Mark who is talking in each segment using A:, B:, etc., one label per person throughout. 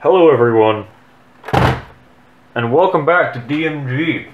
A: Hello everyone, and welcome back to DMG.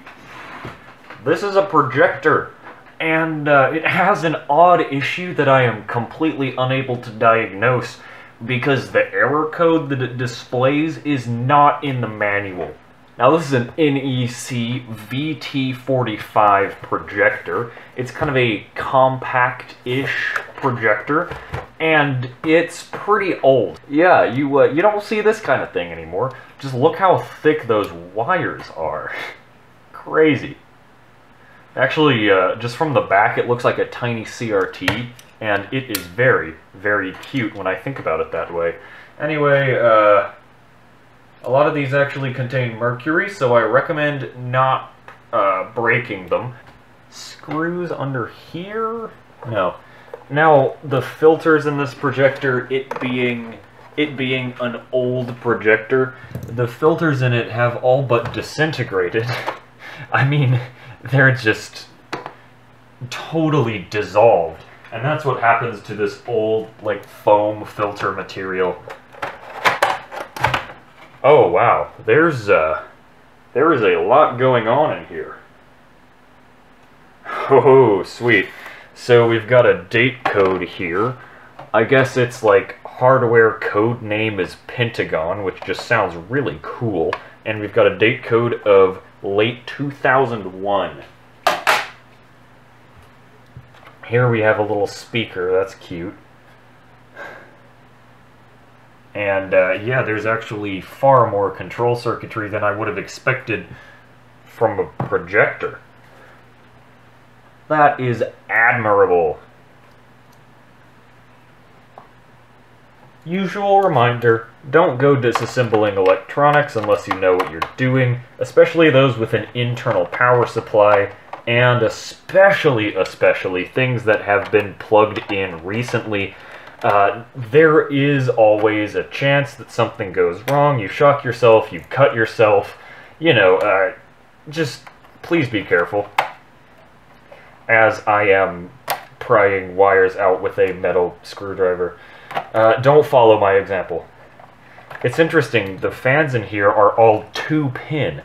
A: This is a projector, and it has an odd issue that I am completely unable to diagnose because the error code that it displays is not in the manual. Now this is an NEC VT45 projector. It's kind of a compact-ish projector, and it's pretty old. Yeah, you don't see this kind of thing anymore. Just look how thick those wires are. Crazy. Actually, just from the back, it looks like a tiny CRT, and it is very, very cute when I think about it that way. Anyway, a lot of these actually contain mercury, so I recommend not breaking them. Screws under here? No. Now, the filters in this projector, it being an old projector, the filters in it have all but disintegrated. I mean, they're just totally dissolved. And that's what happens to this old, like, foam filter material. Oh, wow. There is a lot going on in here. Oh, sweet. So we've got a date code here. I guess it's like hardware code name is Pentagon, which just sounds really cool. And we've got a date code of late 2001. Here we have a little speaker, that's cute. And yeah, there's actually far more control circuitry than I would have expected from a projector. That is admirable. Usual reminder, don't go disassembling electronics unless you know what you're doing, especially those with an internal power supply, and especially things that have been plugged in recently. There is always a chance that something goes wrong, you shock yourself, you cut yourself, you know, just please be careful. As I am prying wires out with a metal screwdriver. Don't follow my example. It's interesting, the fans in here are all 2-pin.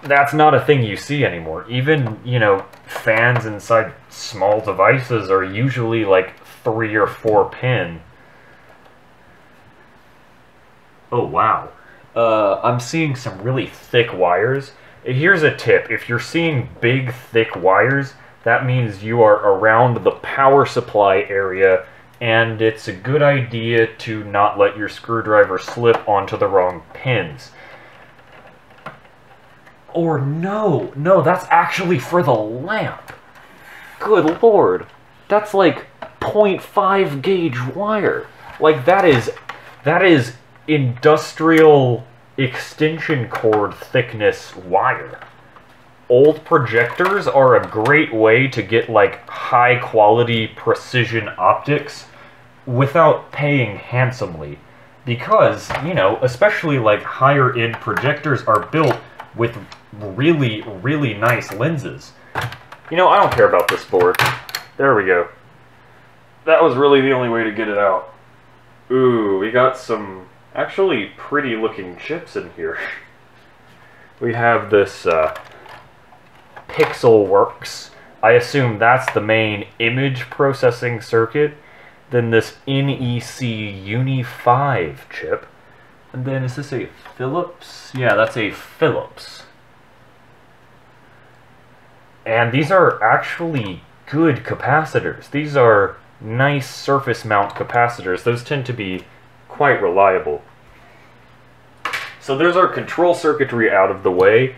A: That's not a thing you see anymore. Even, you know, fans inside small devices are usually like 3 or 4-pin. Oh, wow. I'm seeing some really thick wires. Here's a tip. If you're seeing big, thick wires, that means you are around the power supply area, and it's a good idea to not let your screwdriver slip onto the wrong pins. Or no, that's actually for the lamp. Good lord. That's like 0.5 gauge wire. Like that is industrial extension cord thickness wire. Old projectors are a great way to get like high quality precision optics without paying handsomely. Because, you know, especially like higher end projectors are built with really, really nice lenses. You know, I don't care about this board. There we go. That was really the only way to get it out. Ooh, we got some actually pretty looking chips in here. We have this Pixelworks. I assume that's the main image processing circuit. Then this NEC Uni 5 chip. And then is this a Philips? Yeah, that's a Philips. And these are actually good capacitors. These are nice surface mount capacitors. Those tend to be quite reliable. So there's our control circuitry out of the way.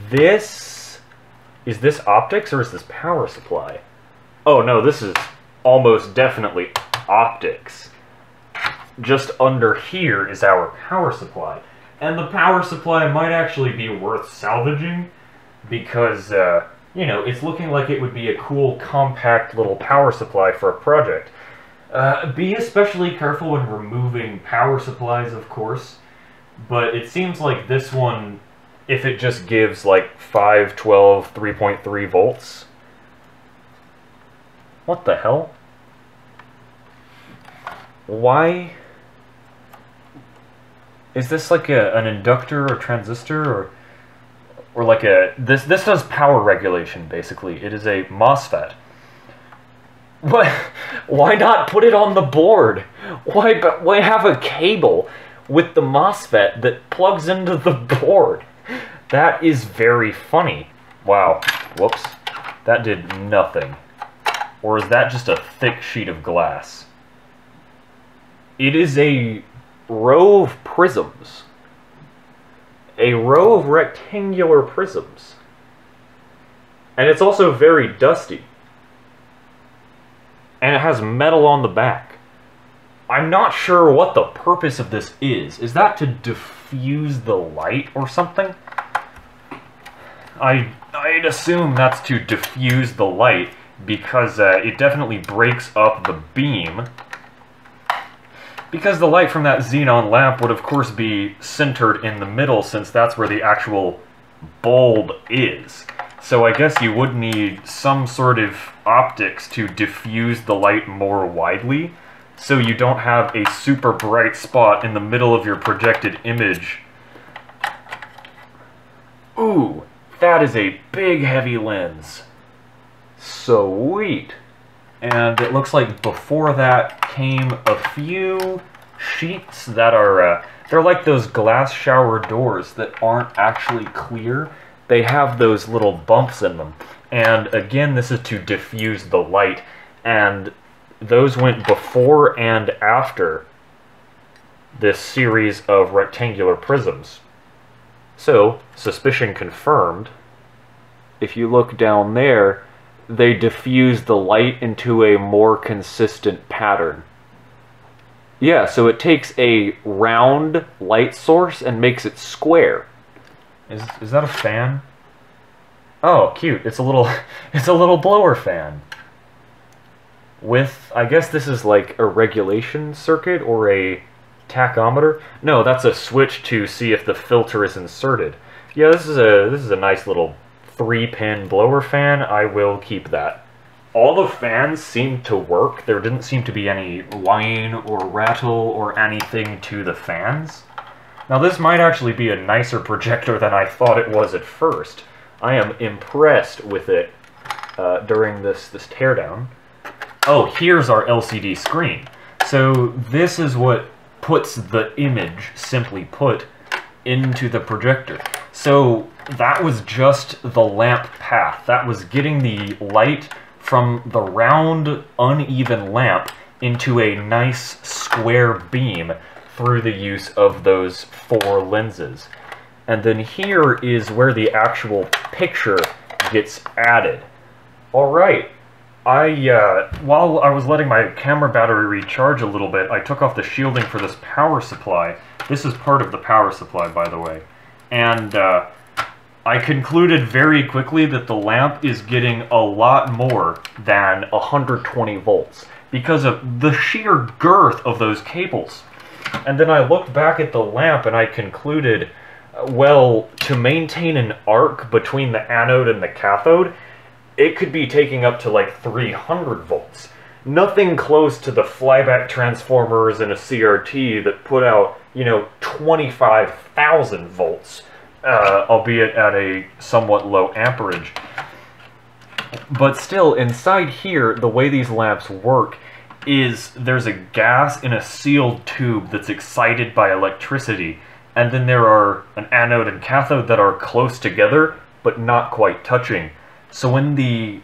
A: Is this optics or is this power supply? Oh no, this is almost definitely optics. Just under here is our power supply. And the power supply might actually be worth salvaging because, you know, it's looking like it would be a cool, compact little power supply for a project. Be especially careful when removing power supplies, of course, but it seems like this one, if it just gives like 5, 12, 3.3 volts. What the hell? Why Is this like an inductor or transistor or like a this does power regulation basically. It is a MOSFET. What? Why not put it on the board? Why have a cable with the MOSFET that plugs into the board? That is very funny. Wow. Whoops. That did nothing. Or is that just a thick sheet of glass? It is a row of prisms. A row of rectangular prisms. And it's also very dusty. And it has metal on the back. I'm not sure what the purpose of this is. Is that to diffuse the light or something? I'd assume that's to diffuse the light because it definitely breaks up the beam. Because the light from that xenon lamp would of course be centered in the middle since that's where the actual bulb is. So I guess you would need some sort of optics to diffuse the light more widely, so you don't have a super bright spot in the middle of your projected image. Ooh, that is a big heavy lens. Sweet. And it looks like before that came a few sheets that are, they're like those glass shower doors that aren't actually clear. They have those little bumps in them. And again, this is to diffuse the light. And those went before and after this series of rectangular prisms. So, suspicion confirmed. If you look down there, they diffuse the light into a more consistent pattern. Yeah, so it takes a round light source and makes it square. Is that a fan? Oh, cute. It's a little blower fan. With, I guess this is like a regulation circuit or a tachometer. No, that's a switch to see if the filter is inserted. Yeah, this is a nice little 3-pin blower fan. I will keep that. All the fans seemed to work. There didn't seem to be any whine or rattle or anything to the fans. Now this might actually be a nicer projector than I thought it was at first. I am impressed with it during this teardown. Oh, here's our LCD screen. So this is what puts the image, simply put, into the projector. So that was just the lamp path. That was getting the light from the round, uneven lamp into a nice square beam through the use of those 4 lenses. And then here is where the actual picture gets added. Alright, while I was letting my camera battery recharge a little bit, I took off the shielding for this power supply. This is part of the power supply, by the way. And I concluded very quickly that the lamp is getting a lot more than 120 volts because of the sheer girth of those cables. And then I looked back at the lamp and I concluded, well, to maintain an arc between the anode and the cathode, it could be taking up to like 300 volts. Nothing close to the flyback transformers in a CRT that put out, you know, 25,000 volts, albeit at a somewhat low amperage. But still, inside here, the way these lamps work is there's a gas in a sealed tube that's excited by electricity, and then there are an anode and cathode that are close together, but not quite touching. So when the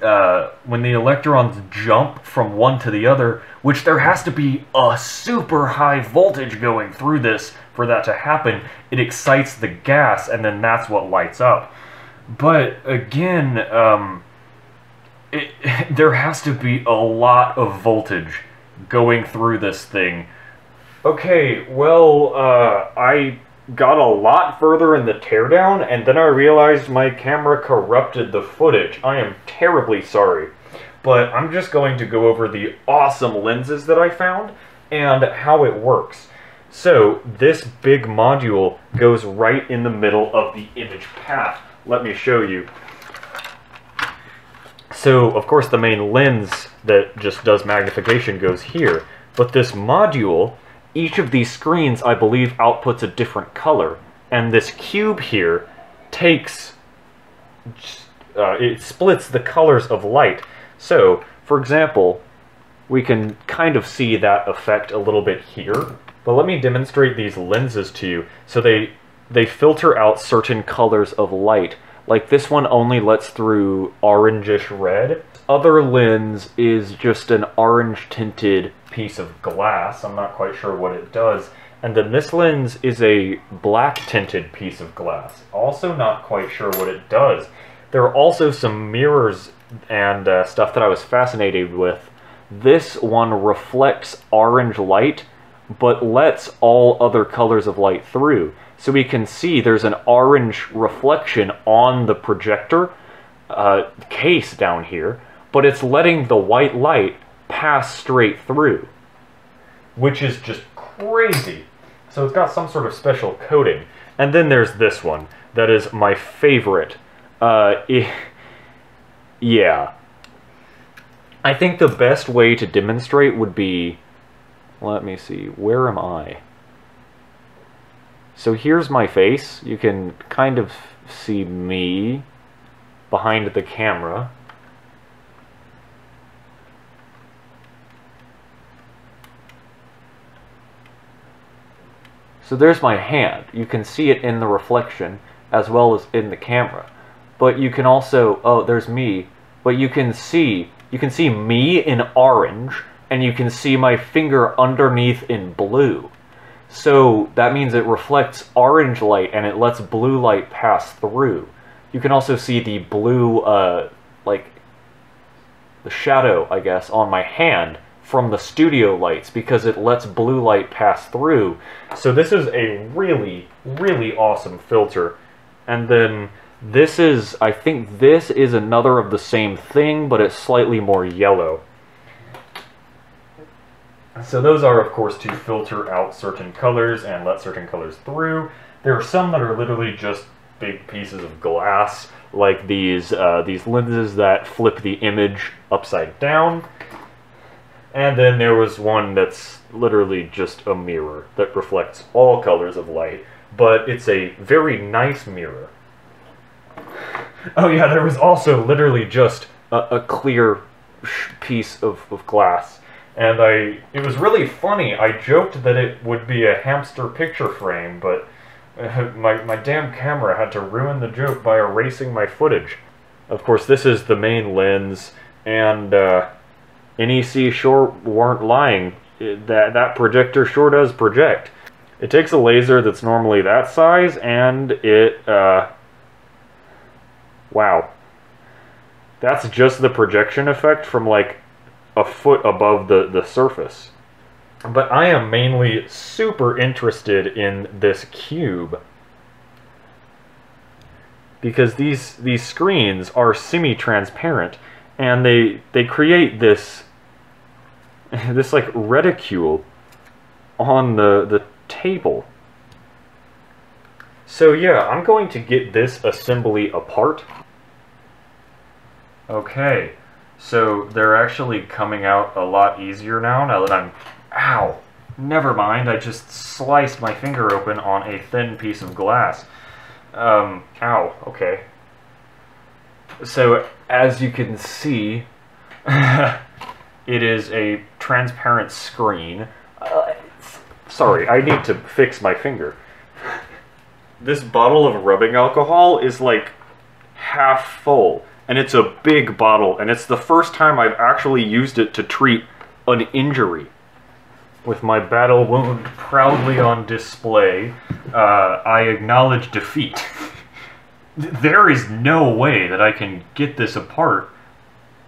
A: electrons jump from one to the other, which there has to be a super high voltage going through this for that to happen, it excites the gas, and then that's what lights up. But again, there has to be a lot of voltage going through this thing. Okay, well, I got a lot further in the teardown, and then I realized my camera corrupted the footage. I am terribly sorry. But I'm just going to go over the awesome lenses that I found and how it works. So, this big module goes right in the middle of the image path. Let me show you. So, of course, the main lens that just does magnification goes here. But this module each of these screens, I believe, outputs a different color. And this cube here takes, it splits the colors of light. So, for example, we can kind of see that effect a little bit here. But let me demonstrate these lenses to you. So they filter out certain colors of light. Like this one only lets through orangish red. Other lens is just an orange tinted piece of glass. I'm not quite sure what it does. And then this lens is a black tinted piece of glass. Also not quite sure what it does. There are also some mirrors and stuff that I was fascinated with. This one reflects orange light, but lets all other colors of light through. So we can see there's an orange reflection on the projector case down here, but it's letting the white light pass straight through, which is just crazy. So it's got some sort of special coating. And then there's this one that is my favorite. Yeah. I think the best way to demonstrate would be, let me see, where am I? So here's my face. You can kind of see me behind the camera. So there's my hand. You can see it in the reflection as well as in the camera. But you can also, oh, there's me. But you can see me in orange, and you can see my finger underneath in blue. So that means it reflects orange light and it lets blue light pass through. You can also see the blue, like, the shadow, I guess, on my hand from the studio lights because it lets blue light pass through. So this is a really, really awesome filter. And then this is, I think this is another of the same thing, but it's slightly more yellow. So those are, of course, to filter out certain colors and let certain colors through. There are some that are literally just big pieces of glass, like these lenses that flip the image upside down. And then there was one that's literally just a mirror that reflects all colors of light, but it's a very nice mirror. Oh yeah, there was also literally just a clear piece of glass. And it was really funny. I joked that it would be a hamster picture frame, but my damn camera had to ruin the joke by erasing my footage. Of course, this is the main lens, and NEC sure weren't lying. That projector sure does project. It takes a laser that's normally that size, and it, wow. That's just the projection effect from like a foot above the surface. But I am mainly super interested in this cube because these screens are semi-transparent, and they create this like reticule on the table. So yeah, I'm going to get this assembly apart. Okay, so they're actually coming out a lot easier now that I'm... Ow! Never mind, I just sliced my finger open on a thin piece of glass. Ow, okay. So, as you can see, it is a transparent screen. Sorry, I need to fix my finger. This bottle of rubbing alcohol is like half full. And it's a big bottle, and it's the first time I've actually used it to treat an injury. With my battle wound proudly on display, I acknowledge defeat. There is no way that I can get this apart.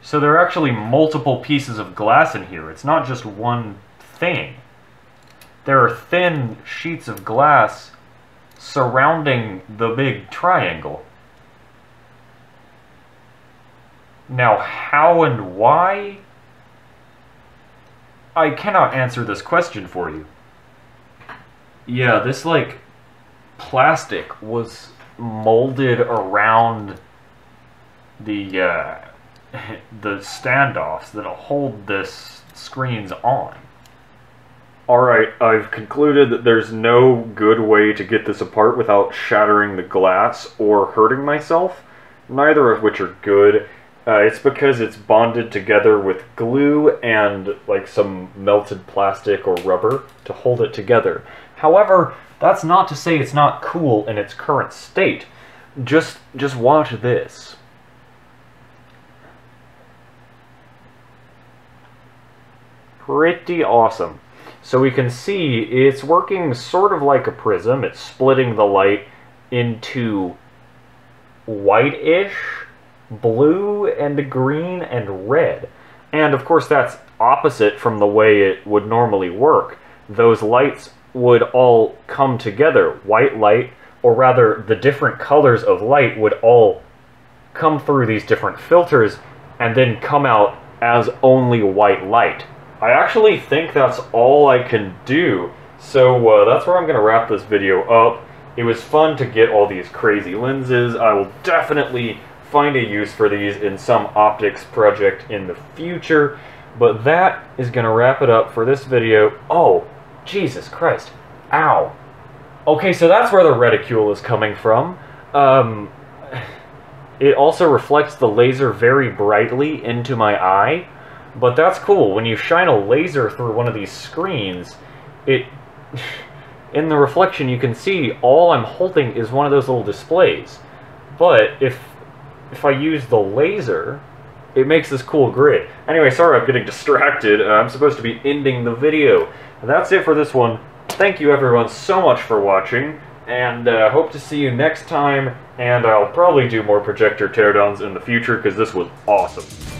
A: So there are actually multiple pieces of glass in here. It's not just one thing. There are thin sheets of glass surrounding the big triangle. Now, how and why? I cannot answer this question for you. Yeah, this, like, plastic was molded around the standoffs that'll hold this screens on. Alright, I've concluded that there's no good way to get this apart without shattering the glass or hurting myself, neither of which are good. It's because it's bonded together with glue and like some melted plastic or rubber to hold it together. However, that's not to say it's not cool in its current state. Just watch this. Pretty awesome. So we can see it's working sort of like a prism. It's splitting the light into whitish, blue, and green, and red. And of course that's opposite from the way it would normally work. Those lights would all come together. White light, or rather the different colors of light, would all come through these different filters and then come out as only white light. I actually think that's all I can do, so that's where I'm going to wrap this video up. It was fun to get all these crazy lenses. I will definitely find a use for these in some optics project in the future, but that is going to wrap it up for this video. Oh, Jesus Christ. Ow. Okay, so that's where the reticule is coming from. It also reflects the laser very brightly into my eye. But that's cool. When you shine a laser through one of these screens, in the reflection you can see all I'm holding is one of those little displays. But if I use the laser, it makes this cool grid. Anyway, sorry I'm getting distracted. I'm supposed to be ending the video. And that's it for this one. Thank you everyone so much for watching, and hope to see you next time, and I'll probably do more projector teardowns in the future because this was awesome.